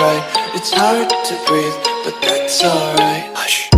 bright. It's hard to breathe, but that's alright. Hush.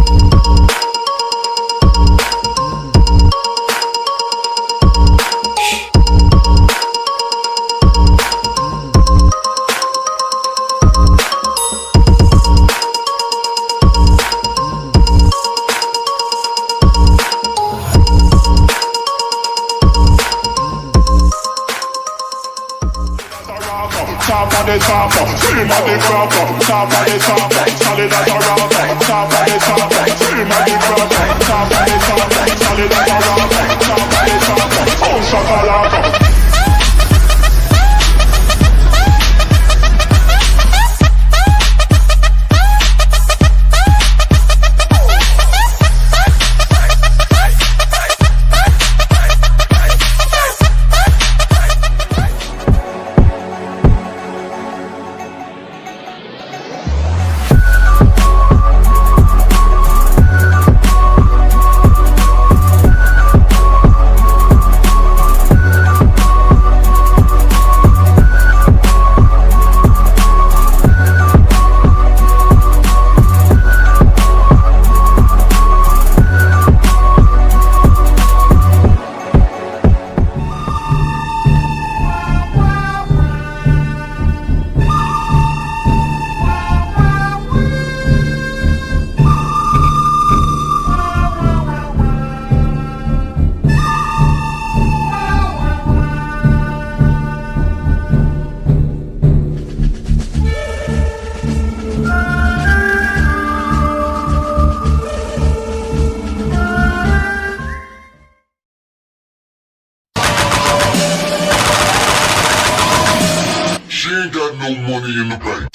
Top of the top, scream at the crop. Top of the top, solid as a rock. Top of the top, scream at the crop. Top of the top, solid as a rock. Top of the top, boom shakalaka. She ain't got no money in the bank.